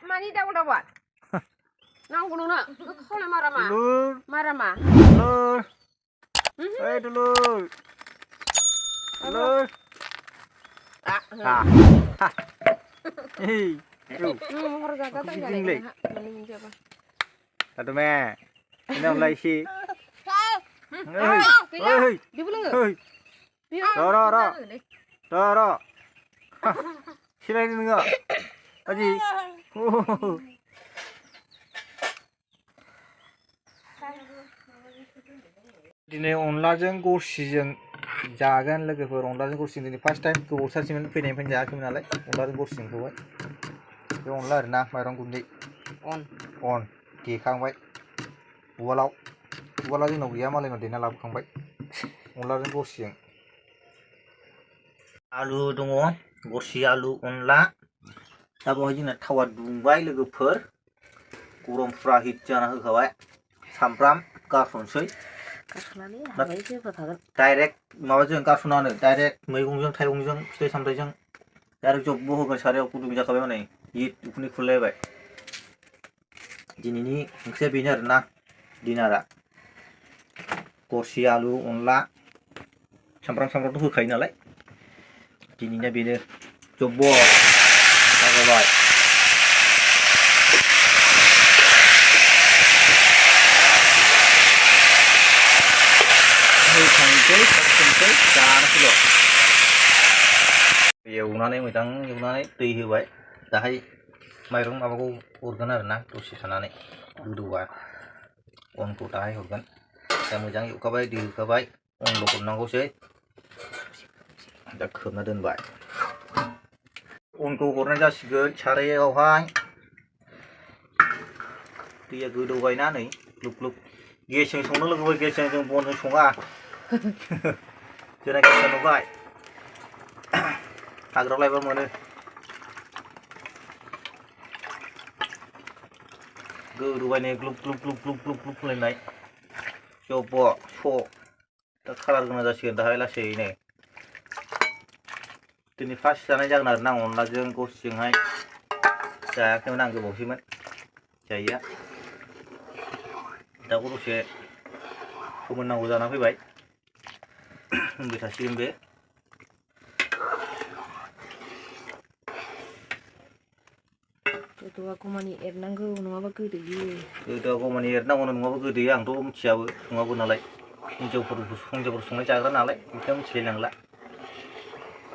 mani daw daw nang kuno na khole marama marama Dulur hey dulur dulur hey harga kata enggak mending siapa satu me ini mulai sih di belum ro 실례는 거 아직 दिनै अनलाजों गरसिजों जागोन लोगोफोर अनलाजों गरसिजों दिनै first time गोबाव सानसेमोन फैनायनिफ्रायनो जायाखैमोन नालाय अनलाजों गरसिजोंखौहाय बे अनला आरोना माइरं गुन्दै अन देखांबाय उवालाव जोंनाव गैया मालायनाव देना लाबोखांबाय अनलाजों गरसिजों आलु दङ गरसि आलु अनला दा बेवहाय जोंना थावा दुंबाय लोगोफोर गरम फुरा हिट जाना होखाबाय सामब्राम गारसनसै डाइरेक्ट माबाजों गारसनानो डाइरेक्ट मैगंजों थाइगंजों फिथाइ सामथाइजों डाइरेक्ट जब्ब होगोन सारायाव गुदुं जाखाबाय माने हिट उखुन्दै खुलायबाय दिनैनि ओंख्रिया बेनो आरोना डिनारा गरसि आलु अनला सामब्रामथ' होखायो नालाय दिनैना बेनो जब्ब जाबाय एवनानै मोजां एवनानै दै होबाय दाहाय माइरं माबाखौ हरगोन आरोना दसे थानानै गोदौबा अनखौ दाहाय हरगोन दा मोजां एवखाबाय दै होखाबाय अनल' हरनांगौसै दा खोबना दोनबाय अनखौ हरनाय जासिगोन सारायावहाय दैया गोदौबायना नै ग्लुब ग्लुब गेसजों संनो लोगोफोर गेसजों जों बनजों सङा जोंना गेसजों नुबाय हाग्रायाव लायबा मोनो गोदौबाय नै ग्लुब ग्लुब ग्लुब ग्लुब ग्लुब ग्लुब होलायनाय जब्ब स' दा कालार गोनां जासिगोन दाहाय लासैनो दिनै फार्स्ट जानाय जागोन आरोना अनलाजों गरसिजोंहाय जायाखैमोन आं गोबावसैमोन जायैया दा दसे फोमोननांगौ जाना फैबाय मोनबाय थासिगोन बे गोदौआगौमानि एरनांगौ नङाबा गोदोयो गोदौआगौमानि एरनांगौ नङाबा गोदोयो आंथ' मिथियाबो सङाबो नालाय हिनजावफोर संनाय जाग्रा नालाय बेखौ मिथिलायलांला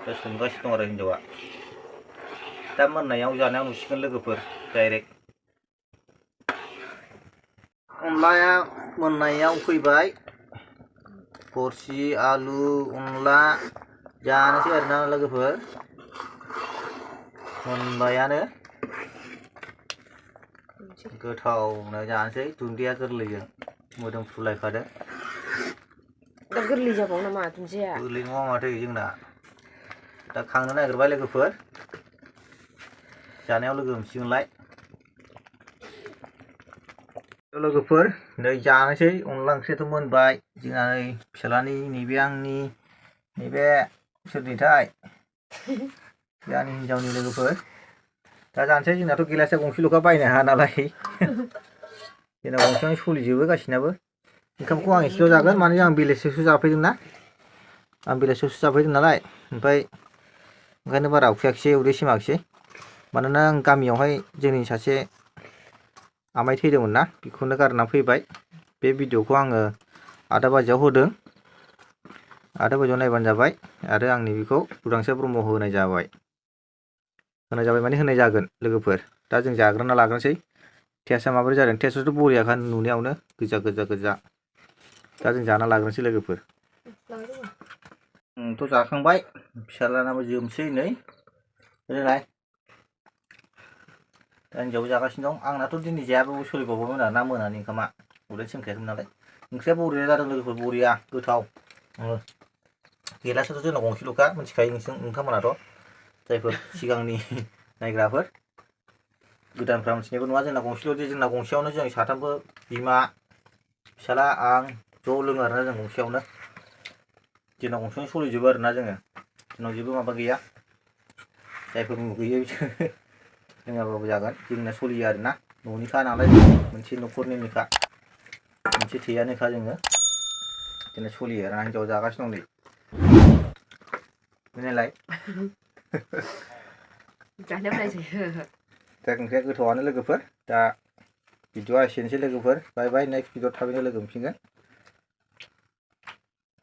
दा संगासिनो दं आरो हिनजावा दा मोननायाव जानायाव नुसिगोन लोगोफोर डाइरेक्ट अनलाया मोननायाव फैबाय गरसि आलु अनला जानोसै आरोना लोगोफोर मोनबायानो गोथावनो जानोसै दुन्दिया गोरलैजों मोदोमफ्रुलायखादों दा गोरलै जाबाव नामा दुन्दिया गोरलै नङा माथो जोंना दा खांनो नागिरबाय लोगोफोर जानायाव लोगो हमसिगोनलाय लोगोफोर नै जानोसै अनला ओंख्रियाथ' मोनबाय जोंना नै फिसालानि नैबे आंनि नैबे सोरनिथाय आंनि हिनजावनि लोगोफोर दा जानोसै जोंनाथ' गिलासा गंसेल'खा बायनो हाया नालाय जोंना गंसेयावनो सोलिजोबो गासिनाबो ओंखामखौ आं एसेल' जागोन माने आं बेलासियावसो जाफैदों ना आं बेलासियावसो जाफैदों नालाय ओमफ्राय ओंखायनो बारा उखैयाखिसै उदै सेमाखिसै मानोना आं गामियावहाय जोंनि सासे आमाइ थैदोंमोन ना बेखौनो गारना फैबाय बे भिडिअखौ आङो 8 बाजियाव होदों 8 बाजियाव नायबानो जाबाय आरो आंनि बेखौ उदांस्रि ब्रह्म होनाय जाबाय माने होनाय जागोन लोगोफोर दा जों जाग्रोना लाग्रोनोसै टेस्टआ माबोरै जादों टेस्टआथ' बरियाखा नुनायावनो गोजा दा जों जाना लाग्रोनोसै लोगोफोर थ' जाखांबाय फिसालानाबो जोमसै नै ओरैलाय दा हिनजावबो जागासिनो दं आंनाथ' दिनै जायाबाबो सोलिबावगौमोन आरोना मोनानि ओंखामा उदै सोमखायाखैमोन नालाय ओंख्रिया बरिया जादों लोगोफोर बरिया गोथाव गिलासाथ' जोंनाव गंसेल'खा मिथिखायो नोंथांमोनाथ' जायफोर सिगांनि नायग्राफोर गोदानफ्रा मिथिनायबो नङा जोंना गंसेल'दि जोंना गंसेयावनो जों साथामबो बिमा फिसाला आं ज' लोङो आरोना जों गंसेयावनो जोंनाव गंसेयावनो सोलिजोबो आरोना जोङो जोंनाव जेबो माबा गैया जायफोर गैयै बिसोर लोङाबाबो जागोन जोंना सोलियो आरोना न'निखा नालाय मोनसे न'खरनिनोखा मोनसे थैयानोखा जोङो बिदिनो सोलियो आरोना हिनजाव जागासिनो दं नै नालाय जानो बायसै दा ओंख्रिया गोथावआनो लोगोफोर दा भिडिअआ एसेनोसै लोगोफोर बाय बाय नेक्स्ट भिडिअ थाबैनो लोगो मोनफिनगोन